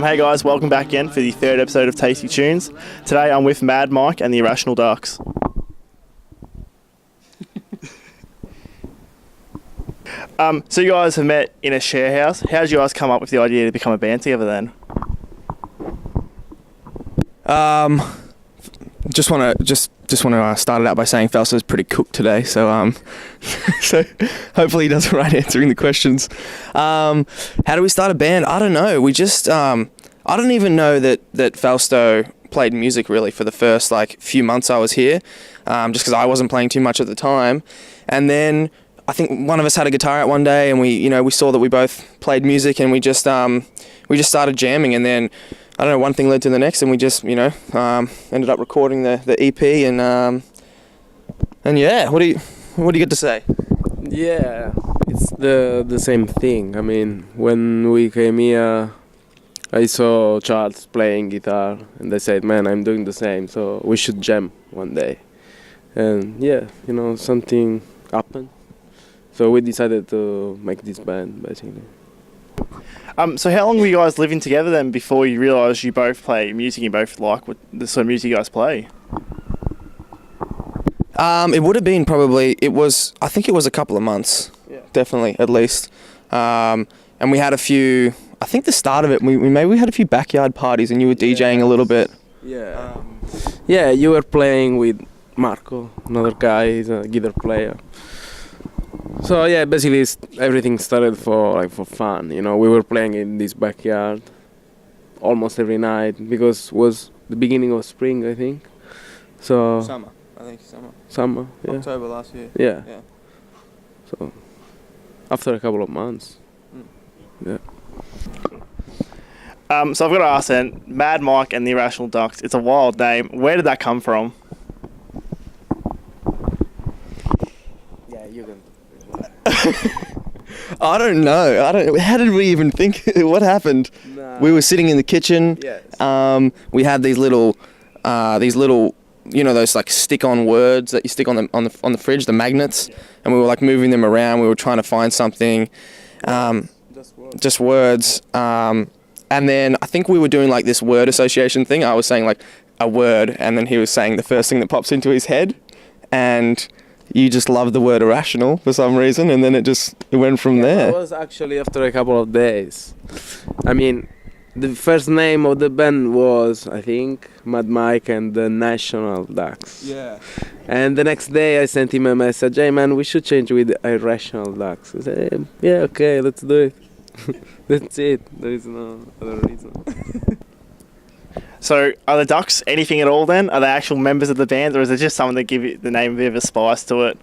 Hey guys, welcome back again for the third episode of Tasty Tunes. Today I'm with Mad Mike and the Irrational Ducks. So you guys have met in a share house. How did you guys come up with the idea to become a band together then? Just want to start it out by saying Fausto's pretty cooked today, so so hopefully he does the right answering the questions. How do we start a band? I don't know. We just I don't even know that Fausto played music really for the first few months I was here, just because I wasn't playing too much at the time, and then I think one of us had a guitar out one day, and we saw that we both played music, and we just started jamming, and then I don't know, one thing led to the next, and we just ended up recording the EP, and yeah, what do you get to say? Yeah, it's the same thing. I mean, when we came here, I saw Charles playing guitar, and I said, "Man, I'm doing the same, so we should jam one day." And yeah, something happened. So we decided to make this band, basically. So how long were you guys living together then before you realised you both play music, you both like what the sort of music you guys play? It would have been I think it was a couple of months, yeah. Definitely, at least. And we had a few, I think the start of it, we had a few backyard parties, and you were DJing a little bit. Yeah. Yeah, you were playing with Marco, another guy, he's a guitar player. So yeah, basically everything started for fun. We were playing in this backyard almost every night because it was the beginning of spring, I think. So summer. Summer. Yeah. October last year. Yeah. So after a couple of months. Yeah. So I've got to ask then, Mad Mike and the Irrational Ducks. It's a wild name. Where did that come from? Yeah, you can. I don't know. How did we even think? What happened? Nah. We were sitting in the kitchen. Yes. We had these little, those stick-on words that you stick on the fridge, the magnets, yeah. And we were moving them around. We were trying to find something, just words. And then I think we were doing this word association thing. I was saying a word, and then he was saying the first thing that pops into his head, and you just loved the word irrational for some reason, and then it went from there. It was actually after a couple of days. I mean, the first name of the band was, I think, Mad Mike and the Irrational Ducks. Yeah. And the next day I sent him a message, "Hey man, we should change with Irrational Ducks." I said, "Hey, yeah, okay, let's do it." That's it. There is no other reason. So are the Ducks anything at all then? Are they actual members of the band, or is it just someone that give it the name a bit of a spice to it?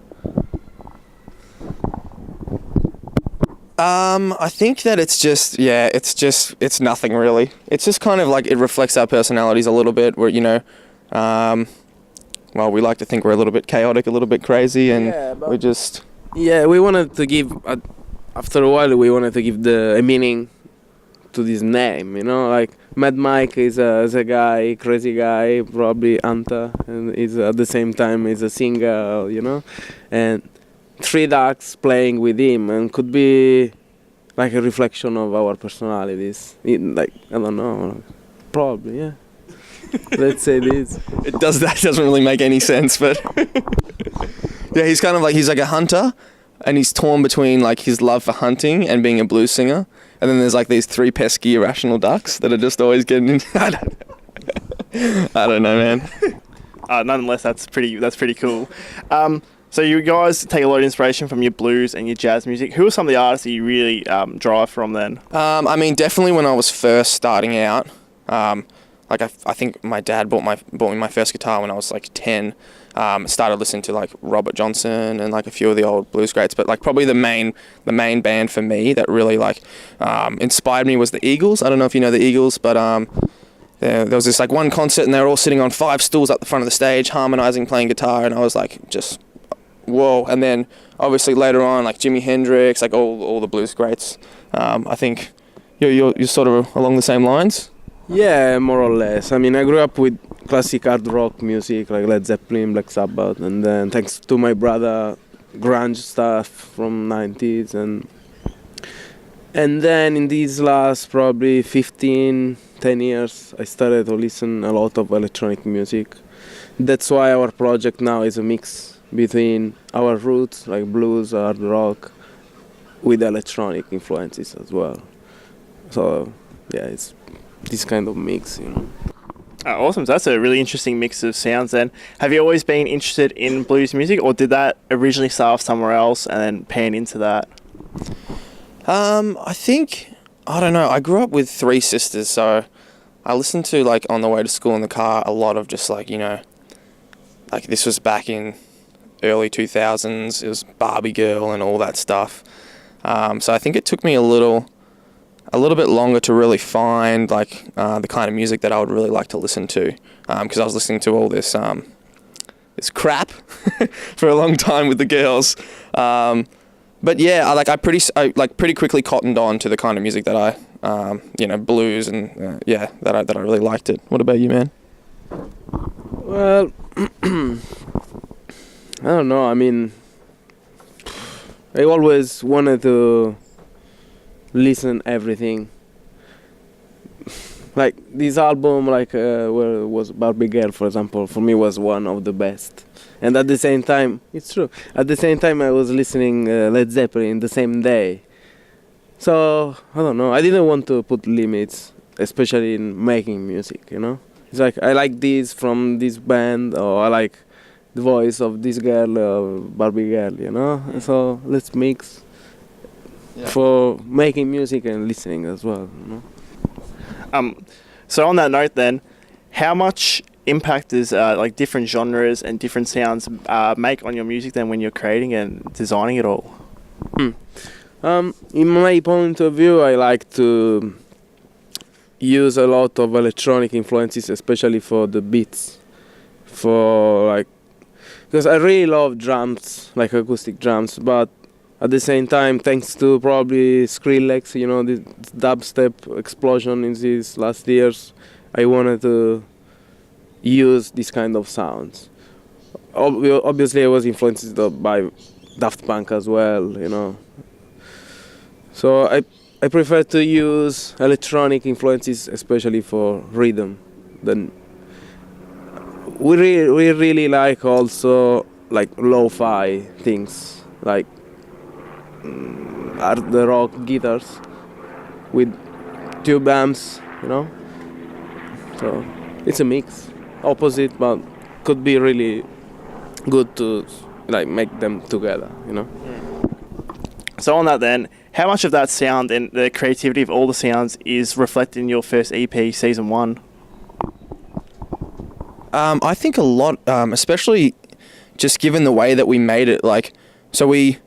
I think that it's nothing really. It's just kind of it reflects our personalities a little bit. Where we like to think we're a little bit chaotic, a little bit crazy, and we just. Yeah, we wanted to give. After a while, we wanted to give a meaning to this name. Mad Mike is a guy, crazy guy, probably Anta, and he's at the same time he's a singer, and three ducks playing with him, and could be a reflection of our personalities. I don't know, probably, yeah. Let's say this. That doesn't really make any sense, but yeah, he's kind of he's like a hunter, and he's torn between his love for hunting and being a blues singer. And then there's these three pesky irrational ducks that are just always getting in. I don't know, man. Nonetheless, that's pretty cool. So you guys take a lot of inspiration from your blues and your jazz music. Who are some of the artists that you really drive from then? I mean, definitely when I was first starting out, I think my dad bought me my first guitar when I was 10. Started listening to Robert Johnson and a few of the old blues greats, but probably the main band for me that really inspired me was the Eagles. I don't know if you know the Eagles, but there was this one concert, and they were all sitting on 5 stools at the front of the stage, harmonizing, playing guitar, and I was just whoa. And then obviously later on Jimi Hendrix, all the blues greats. I think you're sort of along the same lines. Yeah, more or less. I mean, I grew up with classic hard rock music like Led Zeppelin, Black Sabbath, and then thanks to my brother, grunge stuff from 90s, and then in these last probably 15, 10 years, I started to listen a lot of electronic music. That's why our project now is a mix between our roots, like blues, hard rock, with electronic influences as well. So, yeah, it's this kind of mix, you know. Oh, awesome. So that's a really interesting mix of sounds then. Have you always been interested in blues music, or did that originally start off somewhere else and then pan into that? I think, I don't know, I grew up with three sisters, so I listened to, like, on the way to school in the car, a lot of just, like, you know, like, this was back in early 2000s, it was Barbie Girl and all that stuff. So I think it took me a little bit longer to really find, like, the kind of music that I would really like to listen to, because I was listening to all this crap for a long time with the girls. But yeah, I pretty quickly cottoned on to the kind of music that I, you know, blues and that I really liked it. What about you, man? Well, I don't know. I mean, I always wanted to listen everything. Like this album, was Barbie Girl, for example, for me was one of the best. And at the same time, it's true. At the same time, I was listening Led Zeppelin the same day. So I don't know. I didn't want to put limits, especially in making music. You know, it's like I like this from this band, or I like the voice of this girl, Barbie Girl. You know, so let's mix for making music and listening as well. You know. So on that note, then, how much impact does like different genres and different sounds make on your music then when you're creating and designing it all? In my point of view, I like to use a lot of electronic influences, especially for the beats. Because I really love drums, like acoustic drums, but at the same time, thanks to probably Skrillex, you know, the dubstep explosion in these last years, I wanted to use this kind of sounds. Obviously, I was influenced by Daft Punk as well, you know. So I prefer to use electronic influences, especially for rhythm. Then we really like also like lo-fi things, like hard rock guitars with tube amps, you know. So it's a mix, opposite, but could be really good to like make them together, you know. So on that then, how much of that sound and the creativity of all the sounds is reflected in your first EP, Season 1? I think a lot, especially just given the way that we made it. Like, we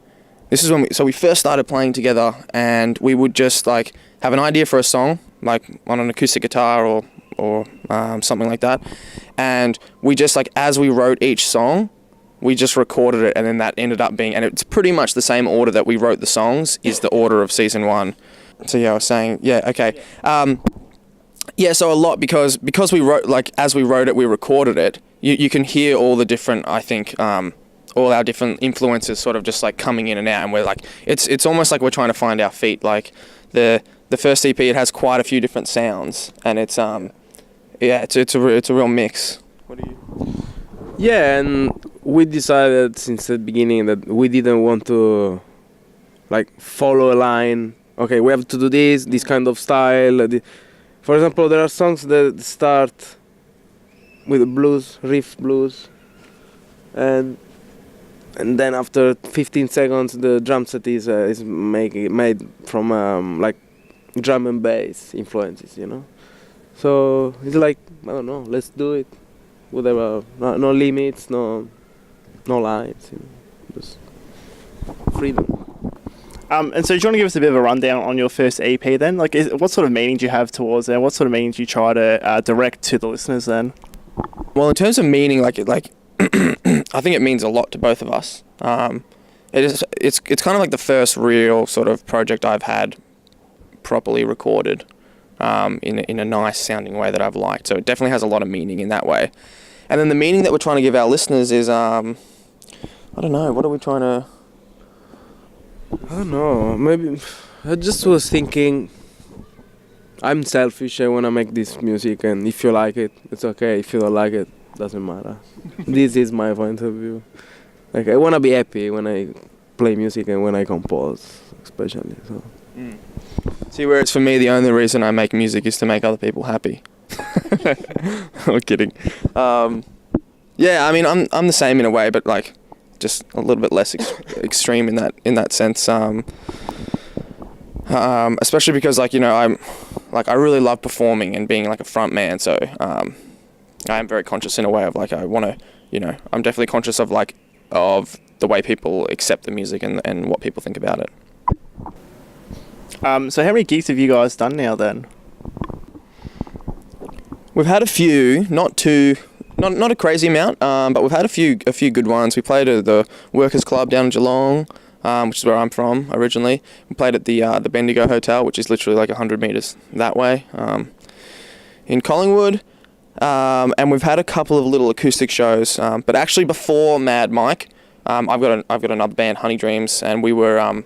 first started playing together, and we would just like have an idea for a song, like on an acoustic guitar or something like that, and we just like as we wrote each song, we just recorded it, and then that ended up being, and it's pretty much the same order that we wrote the songs is the order of Season 1. So yeah, I was saying, yeah, okay. So a lot because we wrote, like, as we wrote it, we recorded it. You can hear all the different, I think, all our different influences sort of just like coming in and out, and we're like, it's almost like we're trying to find our feet. Like the first EP, it has quite a few different sounds, and it's it's a real mix. What do you? Yeah, and we decided since the beginning that we didn't want to like follow a line. Okay, we have to do this kind of style. For example, there are songs that start with a blues, riff blues, and then after 15 seconds the drum set is made from like drum and bass influences, you know. So it's like, I don't know, let's do it. Whatever, no limits, no lines, you know, just freedom. And so do you want to give us a bit of a rundown on your first EP then? Like, what sort of meaning do you have towards it? What sort of meaning do you try to direct to the listeners then? Well, in terms of meaning, like I think it means a lot to both of us. It's kind of like the first real sort of project I've had properly recorded in a nice sounding way that I've liked. So it definitely has a lot of meaning in that way. And then the meaning that we're trying to give our listeners is, I don't know, what are we trying to... I don't know, maybe I just was thinking I'm selfish. I wanna make this music, and if you like it, it's okay. If you don't like it, doesn't matter. This is my point of view. Like I wanna be happy when I play music and when I compose, especially. So. See, whereas for me, the only reason I make music is to make other people happy. I'm kidding. Yeah, I mean, I'm the same in a way, but like, just a little bit less extreme in that sense. Especially because, like, you know, I really love performing and being like a front man. So I am very conscious in a way of like, I want to, you know, I'm definitely conscious of like of the way people accept the music and what people think about it. So how many gigs have you guys done now then? We've had a few, not a crazy amount, but we've had a few good ones. We played at the Workers Club down in Geelong, which is where I'm from originally. We played at the Bendigo Hotel, which is literally like 100 metres that way, in Collingwood. And we've had a couple of little acoustic shows. But actually, before Mad Mike, I've got another band, Honey Dreams, and we were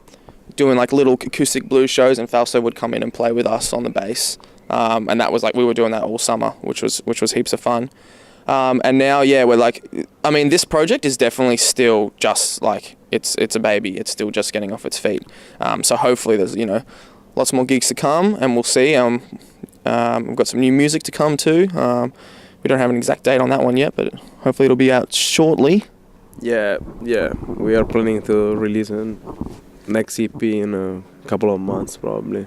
doing like little acoustic blues shows, and Falso would come in and play with us on the bass. And that was like, we were doing that all summer, which was heaps of fun. And now, yeah, we're like, I mean, this project is definitely still just like, it's a baby. It's still just getting off its feet. So hopefully there's, you know, lots more gigs to come, and we'll see. We've got some new music to come too. We don't have an exact date on that one yet, but hopefully it'll be out shortly. Yeah, we are planning to release an next EP in a couple of months probably.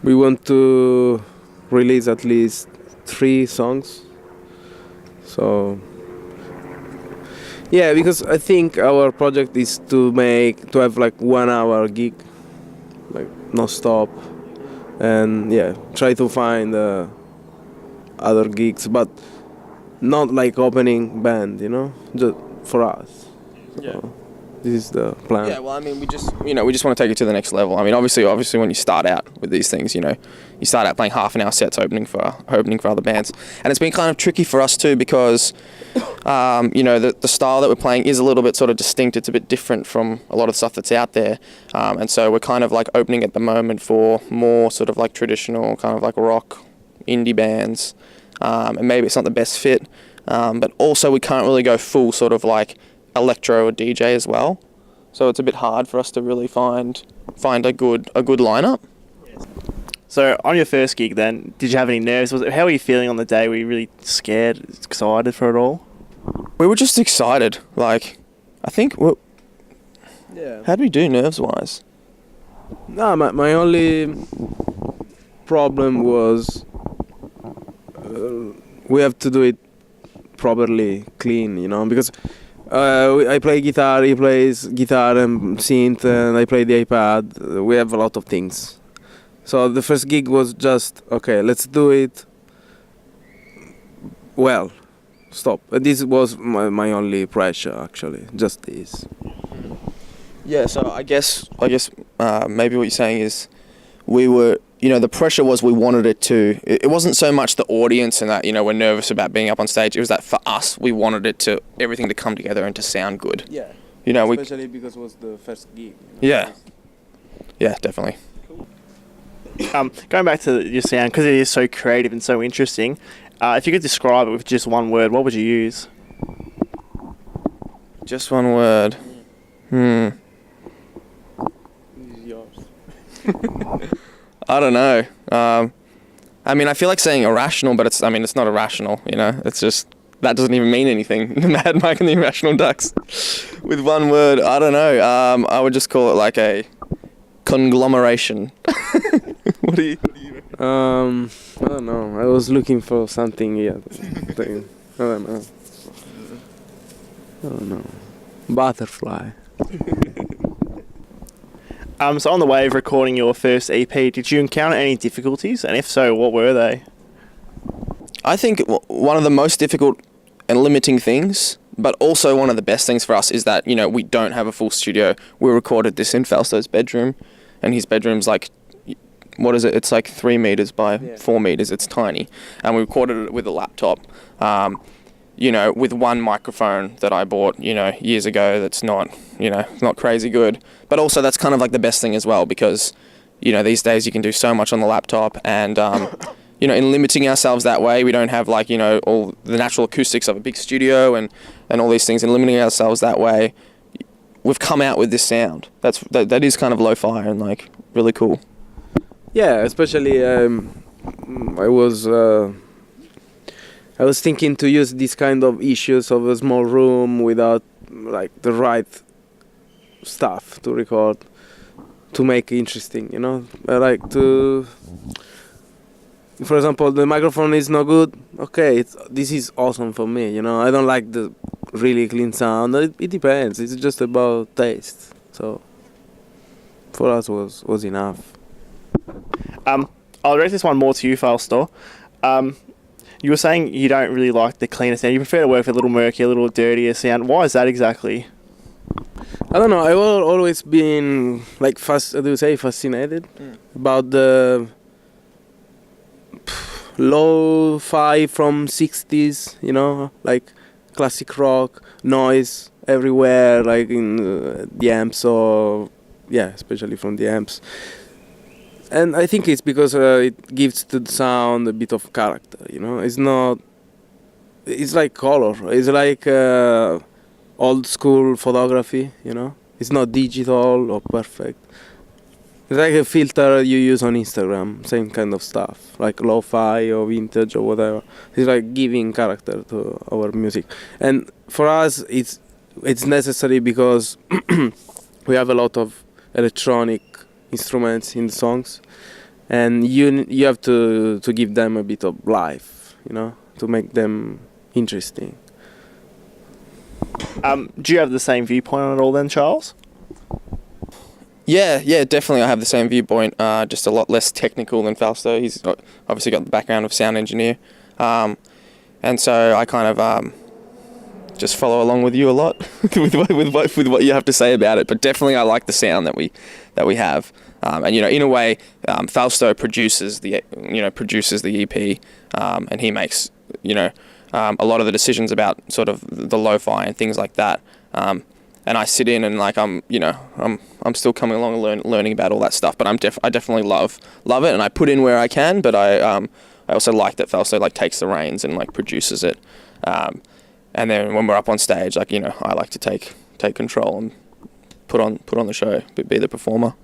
We want to release at least 3 songs. So yeah, because I think our project is to have like 1 hour gig, like no stop, and yeah, try to find other gigs, but not like opening band, you know, just for us. Yeah. So this is the plan. Yeah, well, I mean, we just want to take it to the next level. I mean, obviously, when you start out with these things, you know, you start out playing half-an-hour sets opening for other bands, and it's been kind of tricky for us too because, you know, the style that we're playing is a little bit sort of distinct. It's a bit different from a lot of stuff that's out there, and so we're kind of like opening at the moment for more sort of like traditional kind of like rock, indie bands, and maybe it's not the best fit, but also we can't really go full sort of like electro or DJ as well, so it's a bit hard for us to really find a good lineup. So on your first gig then, did you have any nerves? How were you feeling on the day? Were you really scared, excited for it all? We were just excited. Like, I think, Yeah. how'd we do nerves wise? No, my only problem was we have to do it properly, clean, you know, because I play guitar, he plays guitar and synth, and I play the iPad. We have a lot of things. So the first gig was just, okay, let's do it well. Stop. And this was my only pressure, actually, just this. Yeah, so I guess maybe what you're saying is we were, you know, the pressure was we wanted it to, it wasn't so much the audience and that, you know, we're nervous about being up on stage. It was that for us, we wanted it to, everything to come together and to sound good. Yeah. You know, especially because it was the first gig. Yeah. Yeah, definitely. Going back to your sound, because it is so creative and so interesting, if you could describe it with just one word, what would you use? Just one word. This is yours. I don't know. I mean, I feel like saying irrational, but it's not irrational, you know? It's just, that doesn't even mean anything. Mad Mike and the Irrational Ducks. With one word, I don't know. I would just call it like a conglomeration. What do you I don't know. I was looking for something here. I don't know. Butterfly. So on the way of recording your first EP, did you encounter any difficulties? And if so, what were they? I think one of the most difficult and limiting things, but also one of the best things for us is that, you know, we don't have a full studio. We recorded this in Falsto's bedroom, and his bedroom's like, what is it? It's like 3 meters by 4 meters. It's tiny. And we recorded it with a laptop, you know, with one microphone that I bought, you know, years ago that's not, you know, not crazy good. But also that's kind of like the best thing as well because, these days you can do so much on the laptop, and in limiting ourselves that way, we don't have like all the natural acoustics of a big studio and all these things, and limiting ourselves that way, we've come out with this sound that is kind of lo-fi and like really cool. Yeah, especially I was thinking to use this kind of issues of a small room without like the right stuff to record to make it interesting, I like to, for example, the microphone is no good. Okay, this is awesome for me, I don't like the really clean sound. It depends. It's just about taste. So for us was enough. I'll direct this one more to you, Falster. You were saying you don't really like the cleaner sound. You prefer to work with a little murky, a little dirtier sound. Why is that exactly? I don't know. I've always been like fascinated about the lo-fi from 60s, like classic rock, noise everywhere, like in the amps, or especially from the amps. And I think it's because it gives to the sound a bit of character, it's like color, it's like old school photography, it's not digital or perfect. It's like a filter you use on Instagram, same kind of stuff, like lo-fi or vintage or whatever. It's like giving character to our music. And for us, it's necessary because we have a lot of electronic instruments in the songs, and you have to give them a bit of life, to make them interesting. Do you have the same viewpoint on it all then, Charles? Yeah, definitely. I have the same viewpoint, just a lot less technical than Fausto. He's obviously got the background of sound engineer, and so I kind of just follow along with you a lot with what you have to say about it. But definitely, I like the sound that we have, and in a way, Fausto produces the EP, and he makes a lot of the decisions about sort of the lo-fi and things like that. And I sit in and like I'm still coming along and learning about all that stuff. But I definitely love it, and I put in where I can. But I also like that Fausto like takes the reins and like produces it. And then when we're up on stage, like I like to take control and put on the show, be the performer.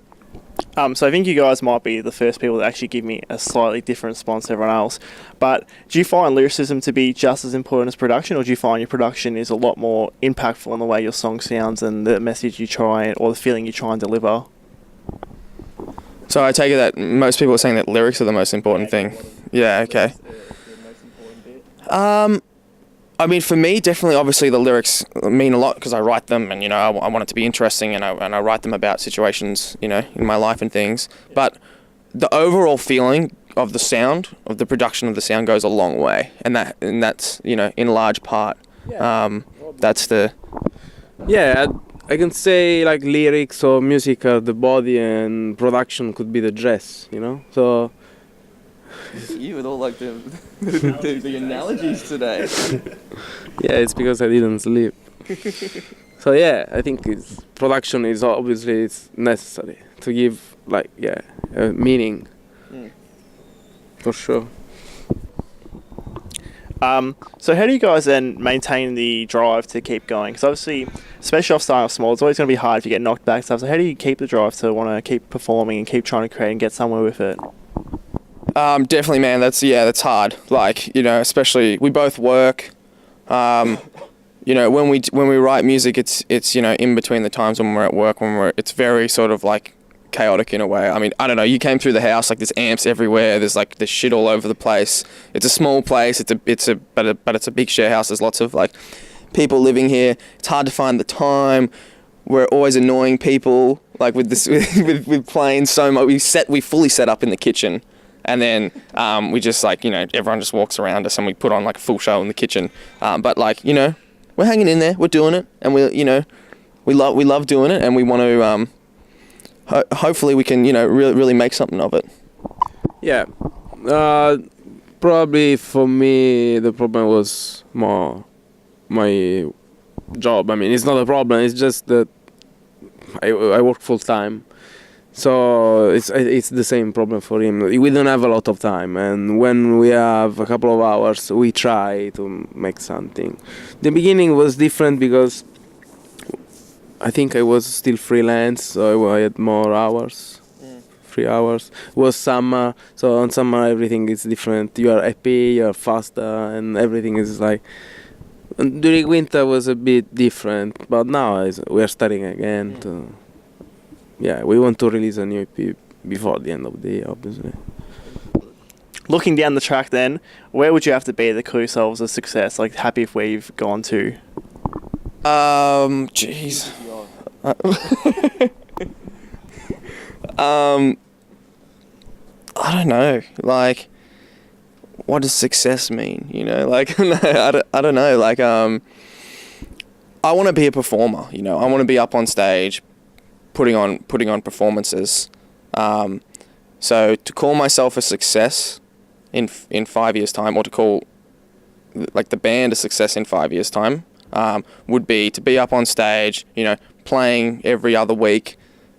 So I think you guys might be the first people to actually give me a slightly different response to everyone else. But do you find lyricism to be just as important as production, or do you find your production is a lot more impactful in the way your song sounds and the message you try or the feeling you try and deliver? So I take it that most people are saying that lyrics are the most important thing. Yeah, okay. I mean, for me, definitely, obviously, the lyrics mean a lot because I write them, and I want it to be interesting, and I write them about situations, in my life and things. But the overall feeling of the sound, of the production of the sound, goes a long way, and that's in large part, that's the. Yeah, I can say like lyrics or music are the body, and production could be the dress. So. You with all like the analogies today. Yeah, it's because I didn't sleep. So yeah, I think production is obviously it's necessary to give like meaning. For sure. So how do you guys then maintain the drive to keep going? Because obviously, especially off starting off small, it's always going to be hard if you get knocked back and stuff. So how do you keep the drive to want to keep performing and keep trying to create and get somewhere with it? Definitely, man. That's hard. Like, especially we both work. When we write music, it's in between the times when we're at work, it's very sort of like chaotic in a way. I mean, I don't know. You came through the house, like there's amps everywhere. There's like there's shit all over the place. It's a small place. But it's a big share house. There's lots of like people living here. It's hard to find the time. We're always annoying people. Like with this, with playing so much. We fully set up in the kitchen. And then we just like, everyone just walks around us and we put on like a full show in the kitchen. But like, we're hanging in there, we're doing it, and we love doing it, and we want to, hopefully we can, really make something of it. Yeah. Probably for me, the problem was more my job. I mean, it's not a problem, it's just that I work full time. So it's the same problem for him. We don't have a lot of time, and when we have a couple of hours, we try to make something. The beginning was different because I think I was still freelance, so I had more hours, 3 hours. It was summer, so on summer everything is different. You are happy, you are faster, and everything is like. And during winter was a bit different, but now we are starting again to. Yeah, we want to release a new EP before the end of the year, obviously. Looking down the track then, where would you have to be to call yourselves a success? Like, happy with where you've gone to? Jeez. I don't know. Like, what does success mean? You know, like, no, I don't know. Like, I want to be a performer. You know, I want to be up on stage, putting on performances. So to call myself a success in 5 years' time, or to call like the band a success in 5 years' time, would be to be up on stage, you know, playing every other week,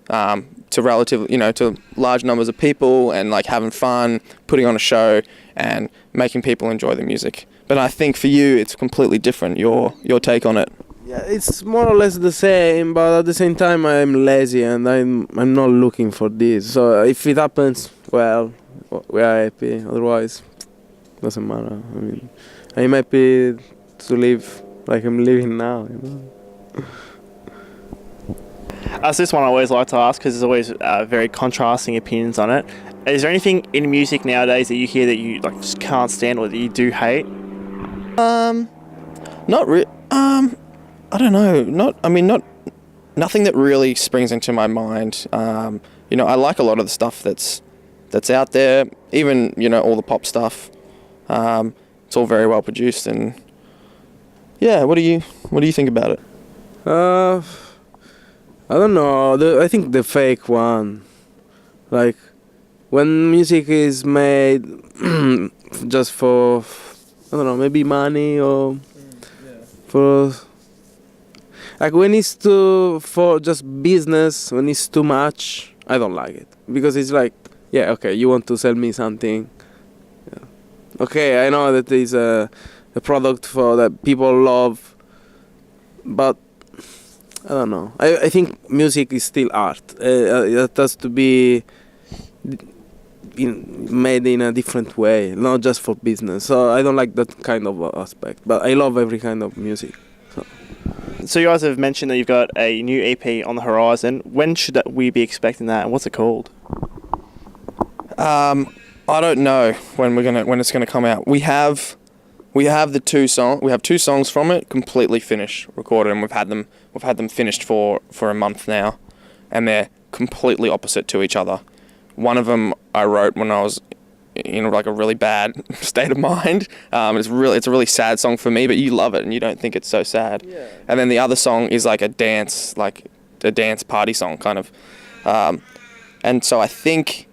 to relatively, you know, to large numbers of people, and like having fun, putting on a show, and making people enjoy the music. But I think for you, it's completely different. Your take on it. Yeah, it's more or less the same, but at the same time I'm lazy and I'm not looking for this. So if it happens, well, we are happy. Otherwise, doesn't matter. I mean, I'm happy to live like I'm living now. You know. That's this one I always like to ask because there's always very contrasting opinions on it. Is there anything in music nowadays that you hear that you like just can't stand or that you do hate? Not really. I don't know. Nothing that really springs into my mind. You know, I like a lot of the stuff that's out there. Even, you know, all the pop stuff. It's all very well produced, and yeah. What do you think about it? I don't know. I think the fake one, like when music is made just for, I don't know, maybe money or for. Like when it's for just business, when it's too much, I don't like it. Because it's like, yeah, okay, you want to sell me something. Yeah. Okay, I know that it's a product for that people love, but I don't know. I think music is still art. It has to be made in a different way, not just for business. So I don't like that kind of aspect. But I love every kind of music. So you guys have mentioned that you've got a new EP on the horizon. When should we be expecting that, and what's it called? I don't know when it's gonna come out. We have the two songs. We have two songs from it completely finished, recorded, and we've had them finished for a month now, and they're completely opposite to each other. One of them I wrote when I was in like a really bad state of mind. It's a really sad song for me, but you love it and you don't think it's so sad. Yeah. And then the other song is like a dance party song kind of. And so I think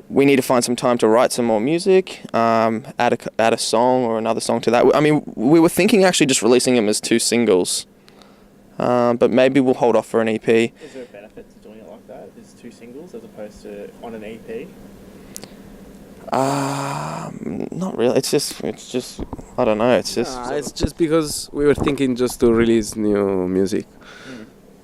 we need to find some time to write some more music, add a song or another song to that. I mean, we were thinking actually just releasing them as 2 singles, but maybe we'll hold off for an EP. Is there a benefit to doing it like that? Is 2 singles as opposed to on an EP? Not really. It's just I don't know. It's just because we were thinking just to release new music.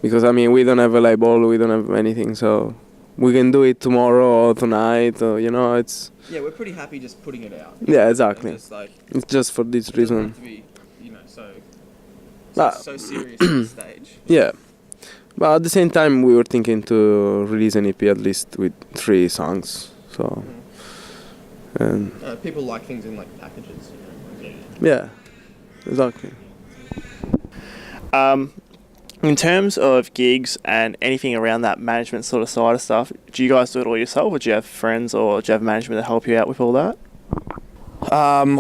Because I mean, we don't have a label, we don't have anything, so we can do it tomorrow or tonight, or you know, it's. Yeah, we're pretty happy just putting it out. Yeah, exactly. It's just for this reason. It doesn't have to be, you know, so serious at this stage. Yeah, but at the same time, we were thinking to release an EP at least with 3 songs. So. And people like things in like packages, you know. Yeah, exactly. In terms of gigs and anything around that management sort of side of stuff, do you guys do it all yourself, or do you have friends, or do you have management that help you out with all that?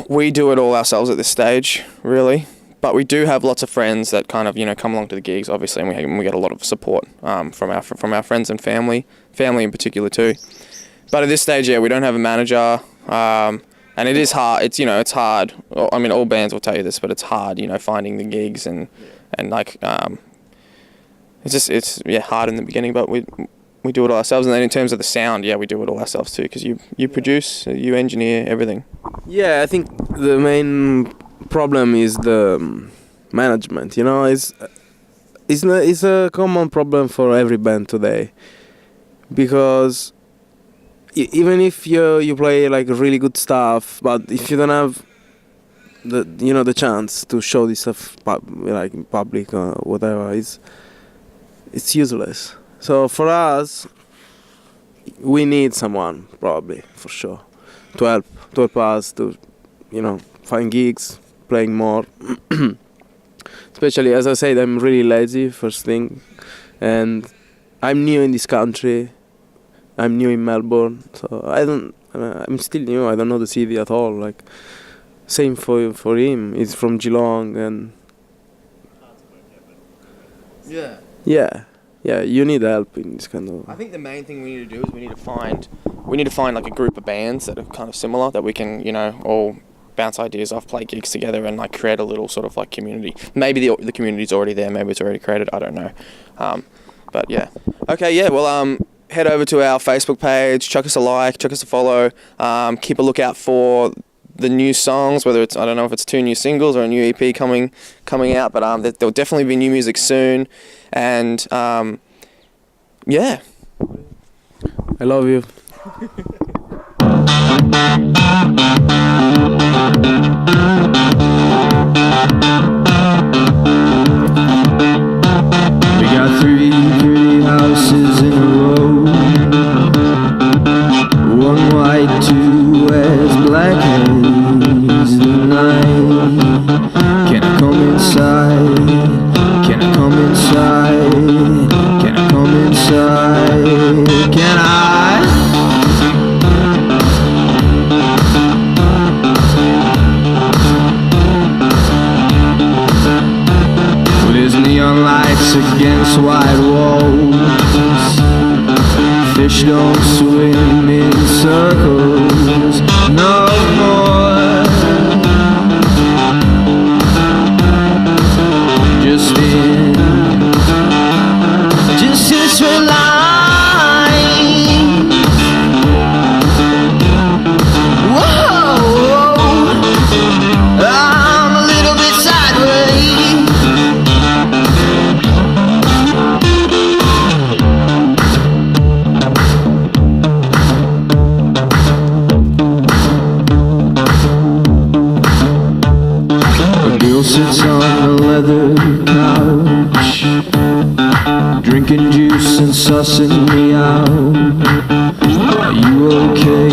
We do it all ourselves at this stage, really. But we do have lots of friends that kind of, you know, come along to the gigs, obviously, and we get a lot of support from our friends and family in particular too. But at this stage, yeah, we don't have a manager. And it is hard. It's hard. I mean, all bands will tell you this, but it's hard, you know, finding the gigs and like, it's hard in the beginning, but we do it all ourselves. And then in terms of the sound, yeah, we do it all ourselves too, because you produce, you engineer everything. Yeah, I think the main problem is the management. You know, it's a common problem for every band today, because even if you play like really good stuff, but if you don't have the chance to show this stuff like in public or whatever, it's useless. So for us, we need someone probably for sure to help us to find gigs, playing more. Especially, as I said, I'm really lazy, first thing, and I'm new in this country. I'm new in Melbourne, so I'm still new. I don't know the city at all. Like, same for him. He's from Geelong, and yeah. You need help in this kind of. I think the main thing we need to do is we need to find like a group of bands that are kind of similar, that we can all bounce ideas off, play gigs together, and like create a little sort of like community. Maybe the community's already there. Maybe it's already created. I don't know. But yeah. Okay. Yeah. Well. Head over to our Facebook page, chuck us a like, chuck us a follow, keep a lookout for the new songs, whether it's, I don't know if it's 2 new singles or a new EP coming out, but there'll definitely be new music soon, and yeah. I love you. We got 3 pretty houses in a row, 1 white, 2 west, black haze in the night. Can I come inside? Can I come inside? Can I come inside? Can I? Well, there's neon lights against white walls. Fish don't swim in circles no more. Just in straight line. Whoa, I'm a little bit sideways. Sits on a leather couch, drinking juice and sussing me out. Are you okay?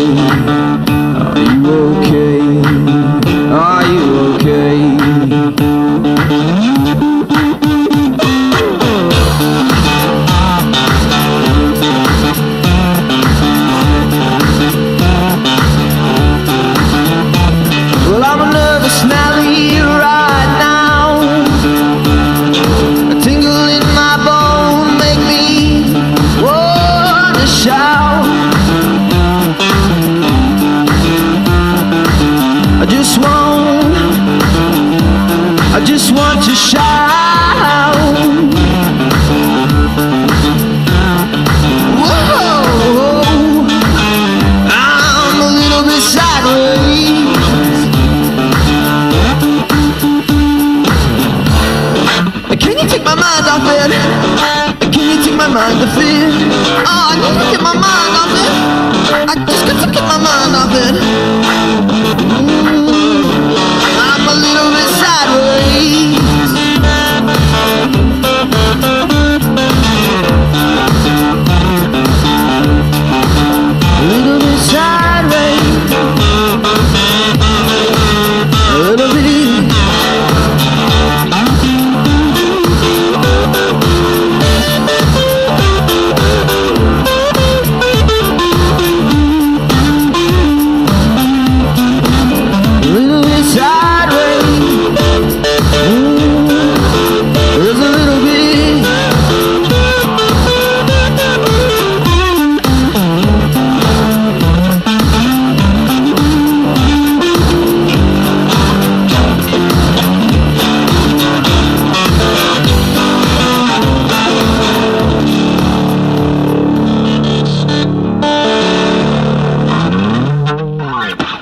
Are you okay? Are you okay? Well, I'm a nervous Nelly right now. A tingle in my bone make me wanna shout. I just want to shout.